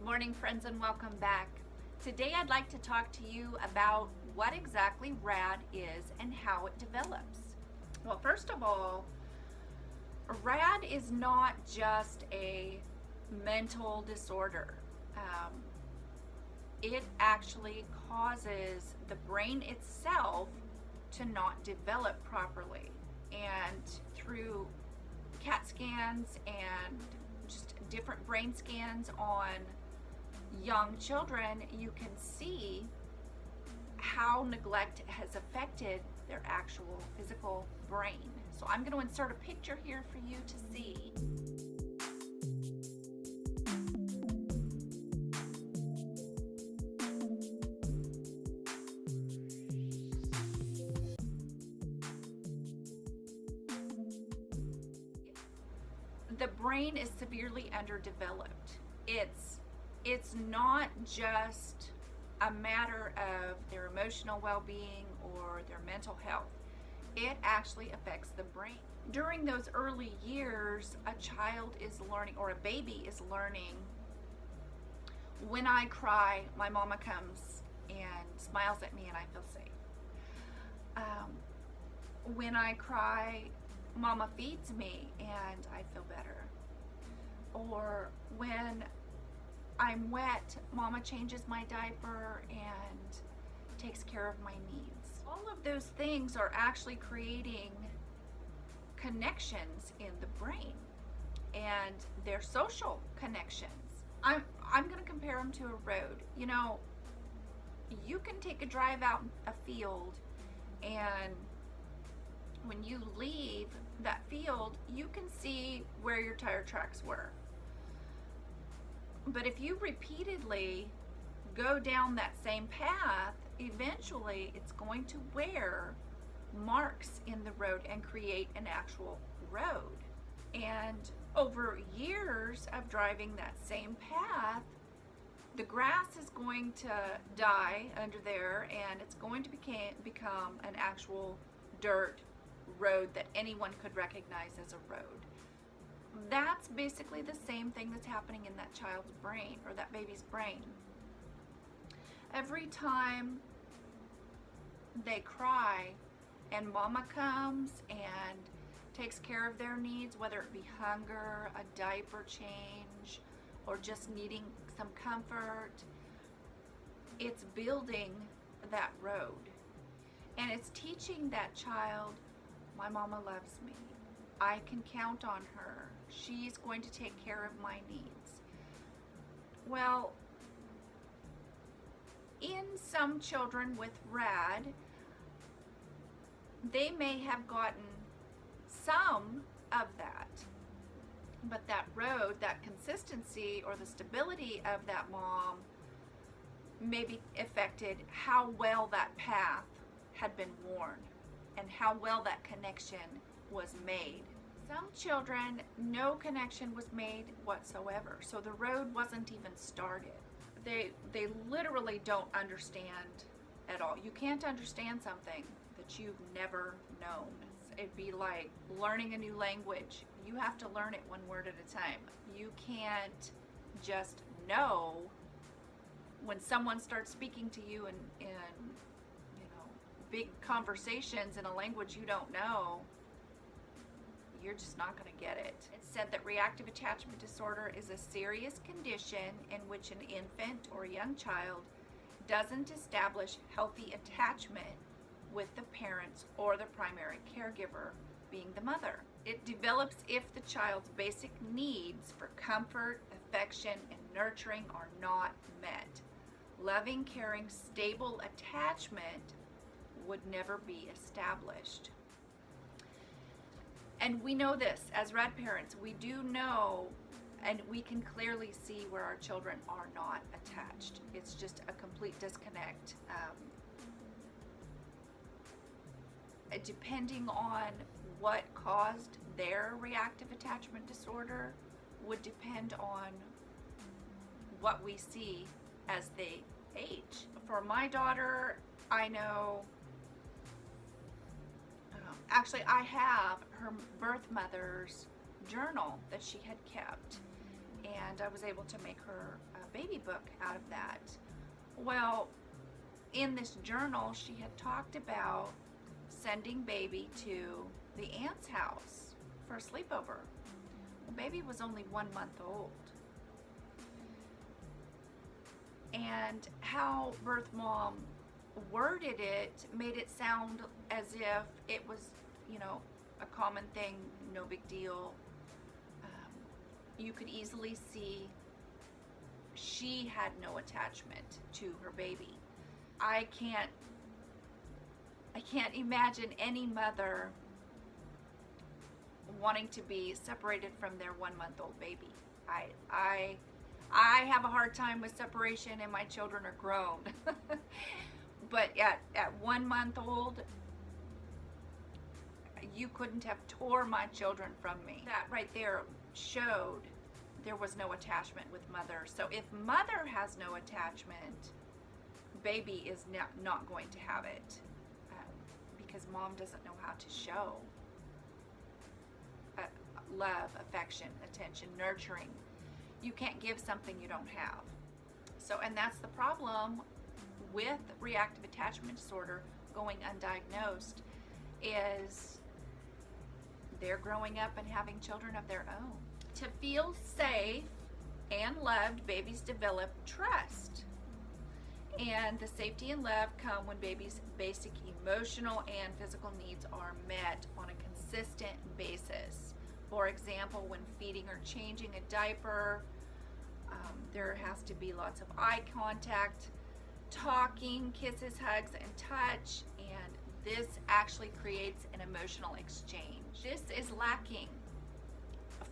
morning, friends, and welcome back. Today I'd like to talk to you about what exactly RAD is and how it develops. Well, first of all, RAD is not just a mental disorder. It actually causes the brain itself to not develop properly. And through CAT scans and just different brain scans on young children, you can see how neglect has affected their actual physical brain. So I'm going to insert a picture here for you to see. The brain is severely underdeveloped. It's not just a matter of their emotional well-being or their mental health. It actually affects the brain. During those early years, a child is learning, or a baby is learning, when I cry, my mama comes and smiles at me and I feel safe. When I cry, mama feeds me and I feel better. Or when I'm wet, mama changes my diaper and takes care of my needs. All of those things are actually creating connections in the brain, and they're social connections. I'm going to compare them to a road. You know, you can take a drive out a field, and when you leave that field, you can see where your tire tracks were. But if you repeatedly go down that same path, eventually it's going to wear marks in the road and create an actual road. And over years of driving that same path, the grass is going to die under there and it's going to become an actual dirt road that anyone could recognize as a road. That's basically the same thing that's happening in that child's brain, or that baby's brain. Every time they cry and mama comes and takes care of their needs, whether it be hunger, a diaper change, or just needing some comfort, it's building that road. And it's teaching that child, my mama loves me. I can count on her. She's going to take care of my needs. Well, in some children with RAD, they may have gotten some of that, but that road, that consistency or the stability of that mom maybe affected how well that path had been worn and how well that connection was made. Some children, no connection was made whatsoever, so the road wasn't even started. They literally don't understand at all. You can't understand something that you've never known. It'd be like learning a new language. You have to learn it one word at a time. You can't just know when someone starts speaking to you in big conversations in a language you don't know. You're just not going to get it. It's said that reactive attachment disorder is a serious condition in which an infant or young child doesn't establish healthy attachment with the parents or the primary caregiver, being the mother. It develops if the child's basic needs for comfort, affection, and nurturing are not met. Loving, caring, stable attachment would never be established. And we know this as RAD parents. We do know, and we can clearly see where our children are not attached. It's just a complete disconnect. Depending on what caused their reactive attachment disorder would depend on what we see as they age. For my daughter, I know, actually I have her birth mother's journal that she had kept, and and I was able to make her a baby book out of that. Well, in this journal, she had talked about sending baby to the aunt's house for a sleepover. The baby was only 1 month old. And how birth mom worded it made it sound as if it was, you know, a common thing, no big deal. You could easily see she had no attachment to her baby. I can't imagine any mother wanting to be separated from their 1 month old baby. I have a hard time with separation, and my children are grown. But at 1 month old, you couldn't have tore my children from me. That right there showed there was no attachment with mother. So if mother has no attachment, baby is not going to have it, because mom doesn't know how to show love, affection, attention, nurturing. You can't give something you don't have. So, and that's the problem with reactive attachment disorder going undiagnosed, is they're growing up and having children of their own. To feel safe and loved, babies develop trust. And the safety and love come when babies' basic emotional and physical needs are met on a consistent basis. For example, when feeding or changing a diaper, there has to be lots of eye contact, talking, kisses, hugs, and touch, and this actually creates an emotional exchange. This is lacking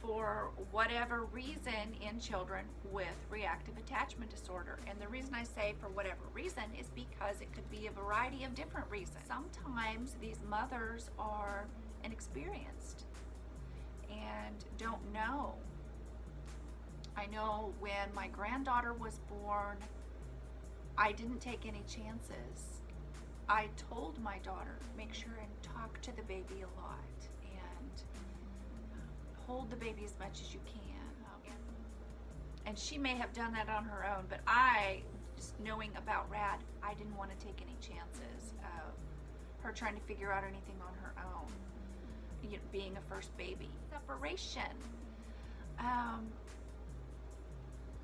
for whatever reason in children with reactive attachment disorder. And the reason I say for whatever reason is because it could be a variety of different reasons. Sometimes these mothers are inexperienced and don't know. I know when my granddaughter was born, I didn't take any chances. I told my daughter, make sure and talk to the baby a lot and hold the baby as much as you can. And she may have done that on her own, but I, just knowing about Rad, I didn't want to take any chances of her trying to figure out anything on her own, you know, being a first baby. Separation.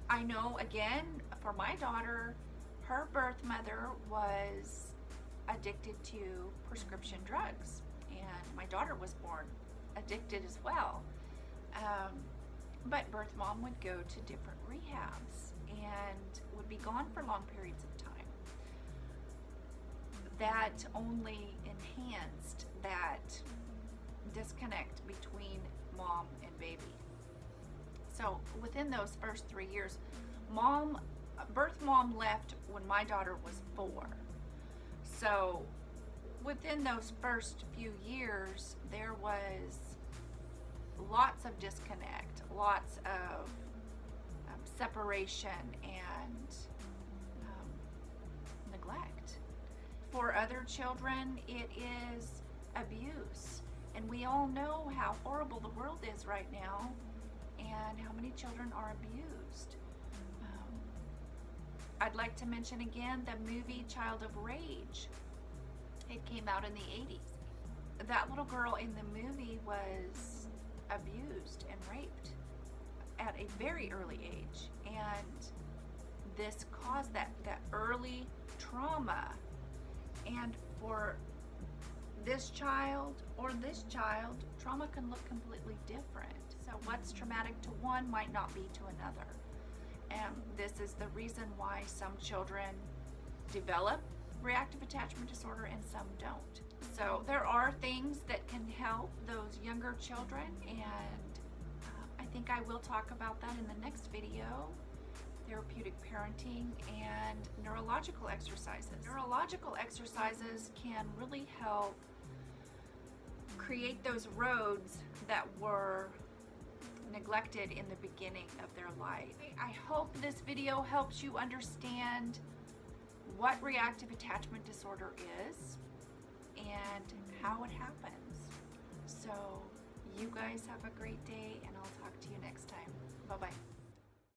I know, again, for my daughter, her birth mother was addicted to prescription drugs, and my daughter was born addicted as well. But birth mom would go to different rehabs and would be gone for long periods of time. That only enhanced that disconnect between mom and baby. So within those first 3 years, birth mom left when my daughter was 4. So within those first few years, there was lots of disconnect, lots of separation and neglect. For other children, it is abuse. And we all know how horrible the world is right now and how many children are abused. I'd like to mention again the movie Child of Rage. It came out in the 80s. That little girl in the movie was abused and raped at a very early age, and this caused that early trauma. And for this child or this child, trauma can look completely different. So what's traumatic to one might not be to another. And this is the reason why some children develop reactive attachment disorder and some don't. So there are things that can help those younger children, and I think I will talk about that in the next video. Therapeutic parenting and neurological exercises. Neurological exercises can really help create those roads that were neglected in the beginning of their life. I hope this video helps you understand what reactive attachment disorder is and how it happens. So you guys have a great day, and I'll talk to you next time. Bye-bye.